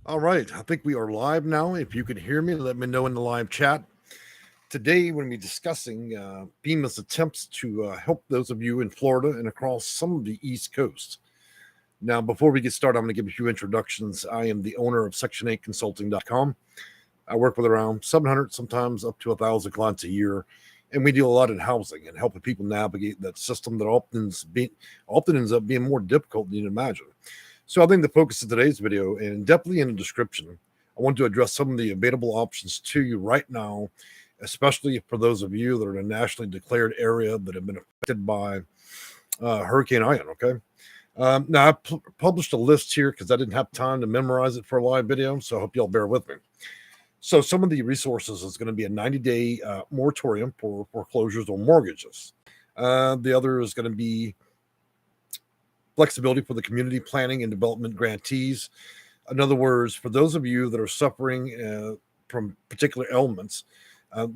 All right, I think we are live now. If you can hear me, let me know in the live chat. Today, we're going to be discussing FEMA's attempts to help those of you in Florida and across some of the East Coast. Now, before we get started, I'm going to give a few introductions. I am the owner of Section8Consulting.com. I work with around 700, sometimes up to 1,000 clients a year, and we deal a lot in housing and helping people navigate that system that often ends up being more difficult than you'd imagine. So I think the focus of today's video, and definitely in the description, I want to address some of the available options to you right now, especially for those of you that are in a nationally declared area that have been affected by Hurricane Ian, okay? Now, I published a list here because I didn't have time to memorize it for a live video, so I hope y'all bear with me. So some of the resources is going to be a 90-day moratorium for foreclosures or mortgages. The other is going to be flexibility for the community planning and development grantees. In other words, for those of you that are suffering from particular ailments,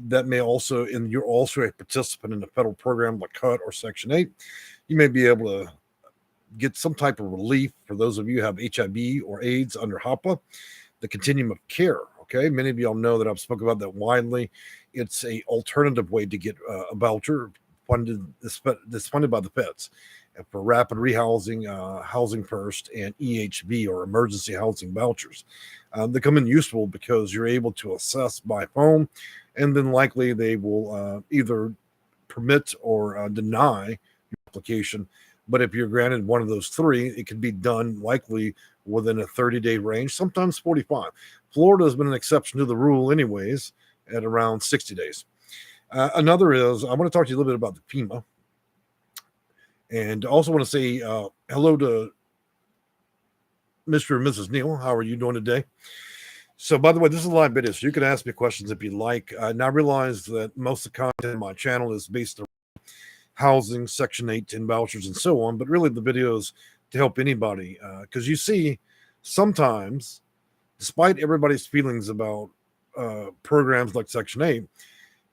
that may also, and you're also a participant in a federal program like HUD or Section 8, you may be able to get some type of relief for those of you who have HIV or AIDS under HAPA, the continuum of care. Okay, many of y'all know that I've spoken about that widely. It's a alternative way to get a voucher that's funded by the feds for rapid rehousing, housing first, and EHV or emergency housing vouchers. They come in useful because you're able to assess by phone, and then likely they will either permit or deny your application. But if you're granted one of those three, it can be done likely within a 30-day range, sometimes 45. Florida has been an exception to the rule anyways at around 60 days. Another is, I want to talk to you a little bit about the FEMA. And also want to say hello to Mr. and Mrs. Neal. How are you doing today? So, by the way, this is a live video, so you can ask me questions if you like. And I realize that most of the content on my channel is based on housing, Section 8, and vouchers, and so on. But really, the video is to help anybody. Because you see, sometimes, despite everybody's feelings about programs like Section 8,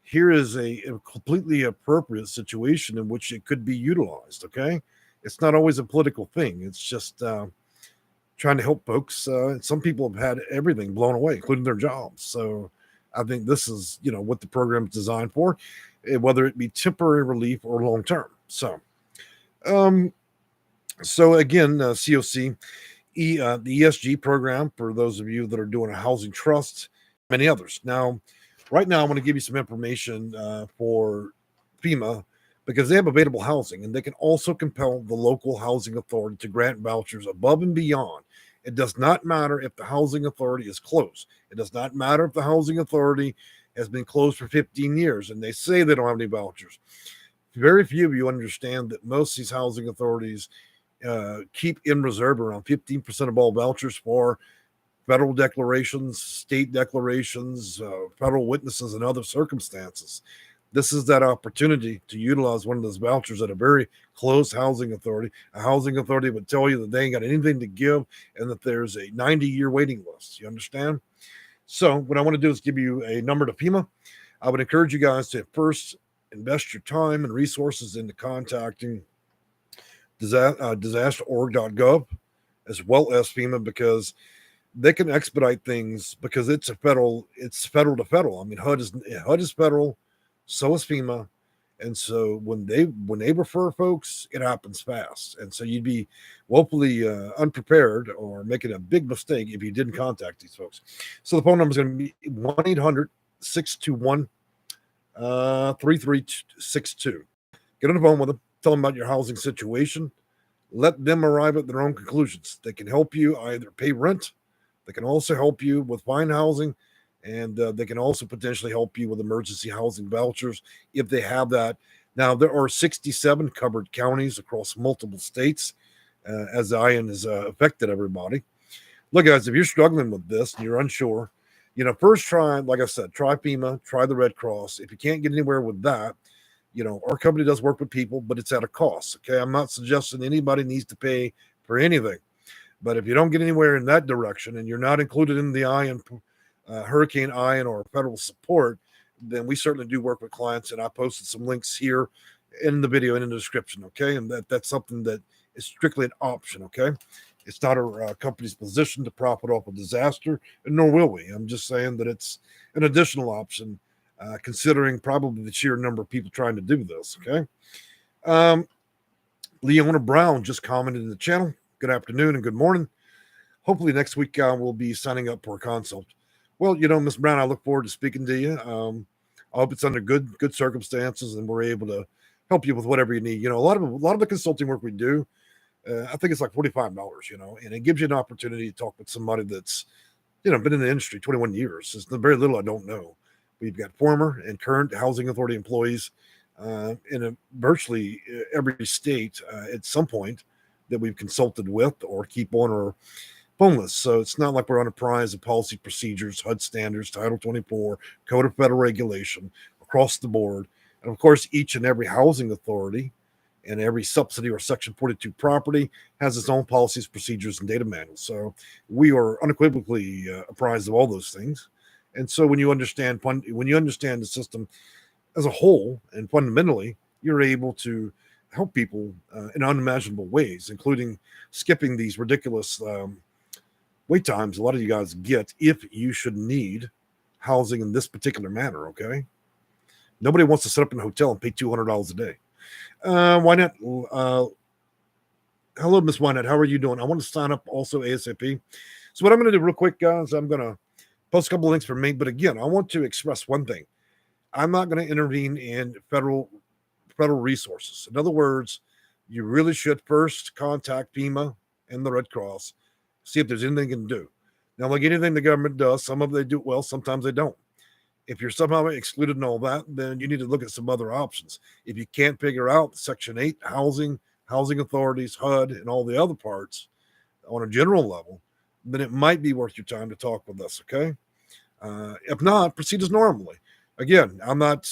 here is a completely appropriate situation in which it could be utilized, okay? It's not always a political thing. It's just trying to help folks. Some people have had everything blown away, including their jobs. So I think this is, what the program is designed for, whether it be temporary relief or long-term. So again, COC, the ESG program, for those of you that are doing a housing trust, many others. Now, right now, I want to give you some information for FEMA because they have available housing, and they can also compel the local housing authority to grant vouchers above and beyond. It does not matter if the housing authority is closed. It does not matter if the housing authority has been closed for 15 years and they say they don't have any vouchers. Very few of you understand that most of these housing authorities keep in reserve around 15% of all vouchers for federal declarations, state declarations, federal witnesses, and other circumstances. This is that opportunity to utilize one of those vouchers at a very close housing authority. A housing authority would tell you that they ain't got anything to give and that there's a 90-year waiting list. You understand? So what I want to do is give you a number to FEMA. I would encourage you guys to first invest your time and resources into contacting disasterorg.gov as well as FEMA, because they can expedite things because it's federal to federal. I mean, HUD is federal, so is FEMA. And so when they refer folks, it happens fast. And so you'd be woefully unprepared or making a big mistake if you didn't contact these folks. So the phone number is going to be 1-800-621-3362. Get on the phone with them, tell them about your housing situation, let them arrive at their own conclusions. They can help you either pay rent, they can also help you with find housing, and they can also potentially help you with emergency housing vouchers if they have that. Now, there are 67 covered counties across multiple states as Ian has affected everybody. Look, guys, if you're struggling with this and you're unsure, first try, like I said, try FEMA, try the Red Cross. If you can't get anywhere with that, our company does work with people, but it's at a cost, okay? I'm not suggesting anybody needs to pay for anything. But if you don't get anywhere in that direction and you're not included in the Hurricane Ian or federal support, then we certainly do work with clients. And I posted some links here in the video and in the description, okay? And that's something that is strictly an option, okay? It's not our company's position to profit off a disaster, and nor will we. I'm just saying that it's an additional option, considering probably the sheer number of people trying to do this. Okay. Leona Brown just commented in the channel. Good afternoon and good morning. Hopefully next week we'll be signing up for a consult. Well, Miss Brown, I look forward to speaking to you. I hope it's under good circumstances and we're able to help you with whatever you need. A lot of the consulting work we do, I think it's like $45, and it gives you an opportunity to talk with somebody that's, been in the industry 21 years. There's very little I don't know. We've got former and current housing authority employees in virtually every state at some point that we've consulted with or keep on our phone list. So it's not like we're unapprised of policy procedures, HUD standards, Title 24, Code of Federal Regulation across the board. And of course, each and every housing authority and every subsidy or Section 42 property has its own policies, procedures, and data manuals. So we are unequivocally apprised of all those things. And so when you understand the system as a whole and fundamentally, you're able to help people in unimaginable ways, including skipping these ridiculous wait times a lot of you guys get if you should need housing in this particular manner. Okay. Nobody wants to set up in a hotel and pay $200 a day. Wynette, hello, Miss Wynette. How are you doing? I want to sign up also ASAP. So what I'm going to do real quick, guys, I'm going to post a couple of links for me. But again, I want to express one thing. I'm not going to intervene in federal resources. In other words, you really should first contact FEMA and the Red Cross, see if there's anything you can do. Now, like anything the government does, some of them they do well, sometimes they don't. If you're somehow excluded and all that, then you need to look at some other options. If you can't figure out Section 8, housing authorities, HUD, and all the other parts on a general level, then it might be worth your time to talk with us, okay? If not, proceed as normally. Again, I'm not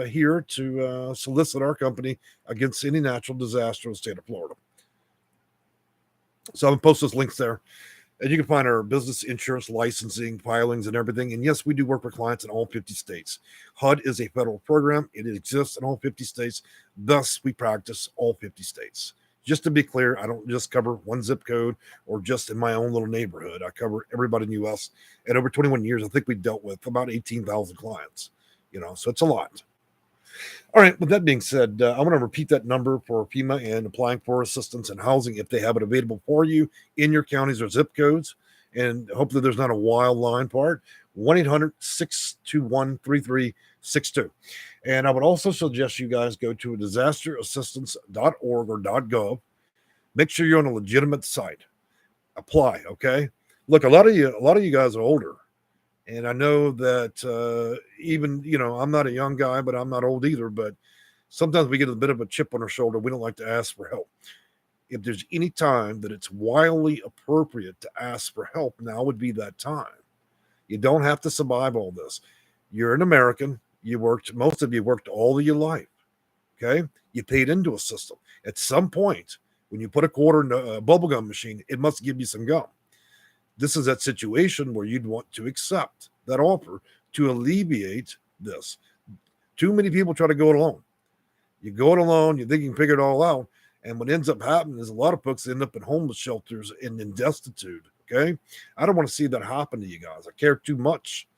here to solicit our company against any natural disaster in the state of Florida. So I'm going to post those links there. And you can find our business insurance licensing, filings, and everything. And yes, we do work with clients in all 50 states. HUD is a federal program. It exists in all 50 states. Thus, we practice all 50 states. Just to be clear, I don't just cover one zip code or just in my own little neighborhood. I cover everybody in the U.S. And over 21 years, I think we dealt with about 18,000 clients. So it's a lot. All right. With that being said, I want to repeat that number for FEMA and applying for assistance and housing if they have it available for you in your counties or zip codes. And hopefully there's not a wild line part. 1-800-621-3362. And I would also suggest you guys go to disasterassistance.org or .gov. Make sure you're on a legitimate site. Apply. Okay. Look, a lot of you guys are older. And I know that even, I'm not a young guy, but I'm not old either. But sometimes we get a bit of a chip on our shoulder. We don't like to ask for help. If there's any time that it's wildly appropriate to ask for help, now would be that time. You don't have to survive all this. You're an American. Most of you worked all of your life. Okay. You paid into a system. At some point, when you put a quarter in a bubblegum machine, it must give you some gum. This is that situation where you'd want to accept that offer to alleviate this. Too many people try to go it alone. You go it alone, you think you can figure it all out. And what ends up happening is a lot of folks end up in homeless shelters and in destitute. Okay. I don't want to see that happen to you guys. I care too much.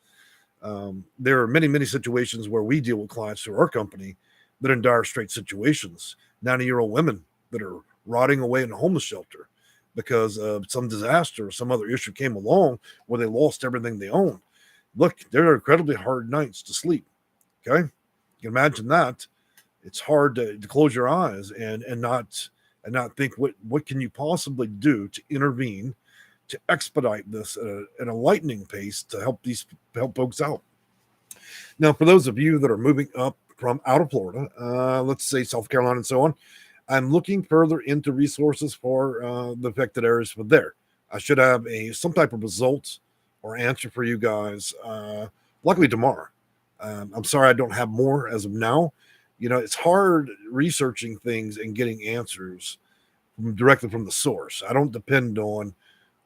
There are many, many situations where we deal with clients through our company that are in dire straight situations. 90-year-old women that are rotting away in a homeless shelter because of some disaster or some other issue came along where they lost everything they owned. Look, they're incredibly hard nights to sleep. Okay. You can imagine that. It's hard to close your eyes and not think what can you possibly do to intervene, to expedite this at a lightning pace to help folks out. Now, for those of you that are moving up from out of Florida, let's say South Carolina and so on, I'm looking further into resources for the affected areas for there. I should have some type of result or answer for you guys, luckily tomorrow. I'm sorry I don't have more as of now. It's hard researching things and getting answers directly from the source. I don't depend on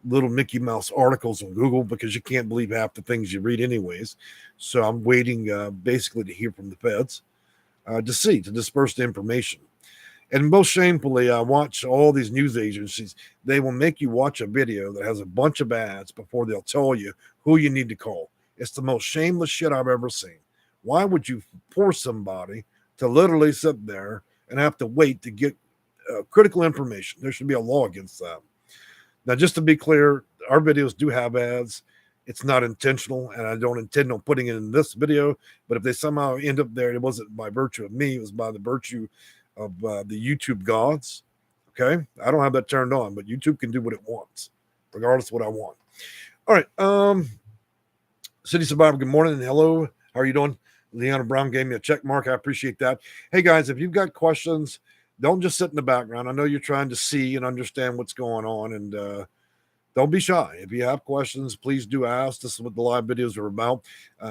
little Mickey Mouse articles on Google because you can't believe half the things you read anyways. So I'm waiting basically to hear from the feds to disperse the information. And most shamefully, I watch all these news agencies. They will make you watch a video that has a bunch of ads before they'll tell you who you need to call. It's the most shameless shit I've ever seen. Why would you force somebody to literally sit there and have to wait to get critical information? There should be a law against that. Now, just to be clear, our videos do have ads. It's not intentional, and I don't intend on putting it in this video. But if they somehow end up there, it wasn't by virtue of me. It was by the virtue of the YouTube gods. Okay, I don't have that turned on, but YouTube can do what it wants, regardless of what I want. All right, City Survivor, good morning and hello. How are you doing? Leona Brown gave me a check mark. I appreciate that. Hey guys, if you've got questions, don't just sit in the background. I know you're trying to see and understand what's going on, and don't be shy. If you have questions, please do ask. This is what the live videos are about.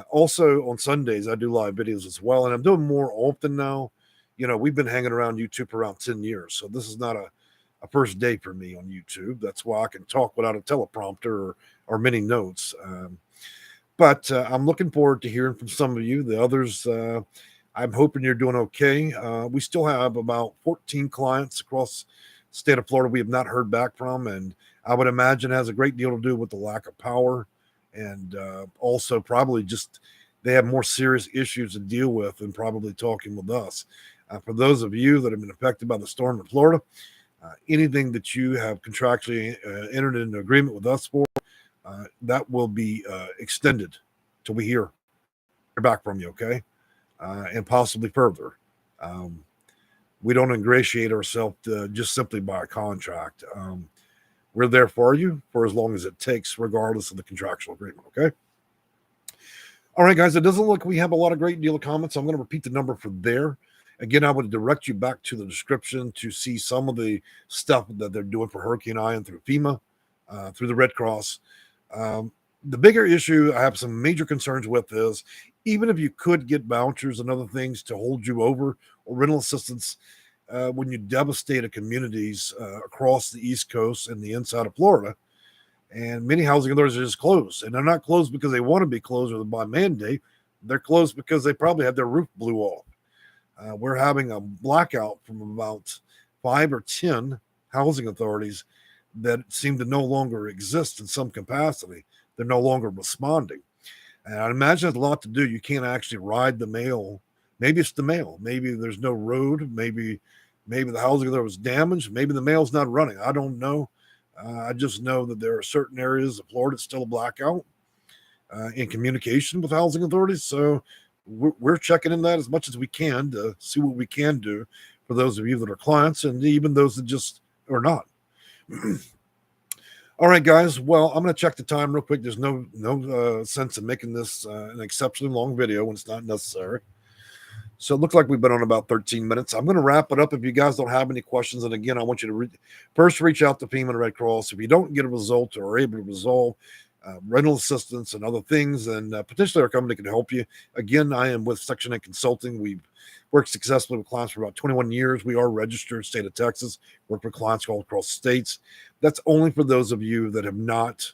Also, on Sundays, I do live videos as well, and I'm doing more often now. You know, we've been hanging around YouTube for around 10 years, so this is not a first day for me on YouTube. That's why I can talk without a teleprompter or many notes. But I'm looking forward to hearing from some of you. The others, I'm hoping you're doing okay. We still have about 14 clients across the state of Florida we have not heard back from, and I would imagine it has a great deal to do with the lack of power, and also probably just they have more serious issues to deal with than probably talking with us. For those of you that have been affected by the storm in Florida, anything that you have contractually entered into agreement with us for, that will be extended till we hear back from you, okay? And possibly further. We don't ingratiate ourselves just simply by a contract. We're there for you for as long as it takes, regardless of the contractual agreement, okay? All right, guys, it doesn't look like we have a lot of great deal of comments. I'm going to repeat the number for there. Again, I would direct you back to the description to see some of the stuff that they're doing for Hurricane Ian through FEMA, through the Red Cross. The bigger issue I have some major concerns with is even if you could get vouchers and other things to hold you over or rental assistance when you devastate communities across the East Coast and the inside of Florida, and many housing authorities are just closed. And they're not closed because they want to be closed or by mandate. They're closed because they probably had their roof blew off. We're having a blackout from about 5 or 10 housing authorities that seem to no longer exist in some capacity. They're no longer responding. And I imagine it's a lot to do. You can't actually ride the mail. Maybe it's the mail. Maybe there's no road. Maybe the housing authority was damaged. Maybe the mail's not running. I don't know. I just know that there are certain areas of Florida that's still a blackout in communication with housing authorities. So we're checking in that as much as we can to see what we can do for those of you that are clients and even those that just are not. All right, guys. Well, I'm going to check the time real quick. There's no sense in making this an exceptionally long video when it's not necessary. So it looks like we've been on about 13 minutes. I'm going to wrap it up. If you guys don't have any questions, and again, I want you to first reach out to FEMA and Red Cross. If you don't get a result or are able to resolve rental assistance and other things, then potentially our company can help you. Again, I am with Section 8 Consulting. We've worked successfully with clients for about 21 years. We are registered state of Texas, work with clients all across states. That's only for those of you that have not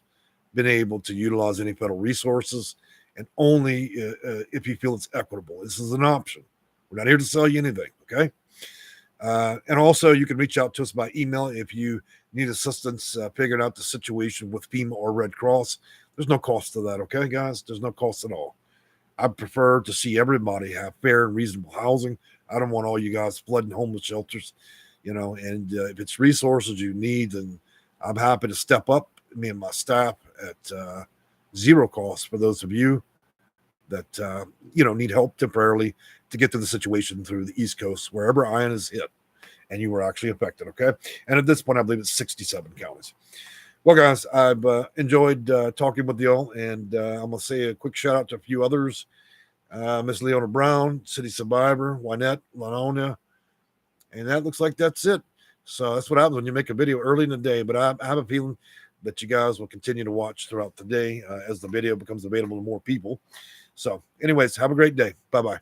been able to utilize any federal resources, and only if you feel it's equitable. This is an option. We're not here to sell you anything, okay? And also, you can reach out to us by email if you need assistance figuring out the situation with FEMA or Red Cross. There's no cost to that, okay, guys? There's no cost at all. I prefer to see everybody have fair and reasonable housing. I don't want all you guys flooding homeless shelters, and if it's resources you need, then I'm happy to step up, me and my staff, at zero cost for those of you that, need help temporarily to get to the situation through the East Coast, wherever Ian is hit and you were actually affected, okay? And at this point, I believe it's 67 counties. Well, guys, I've enjoyed talking with y'all, and I'm going to say a quick shout out to a few others. Miss Leona Brown, City Survivor, Wynette, Leona, and that looks like that's it. So that's what happens when you make a video early in the day, but I have a feeling that you guys will continue to watch throughout the day as the video becomes available to more people. So anyways, have a great day. Bye-bye.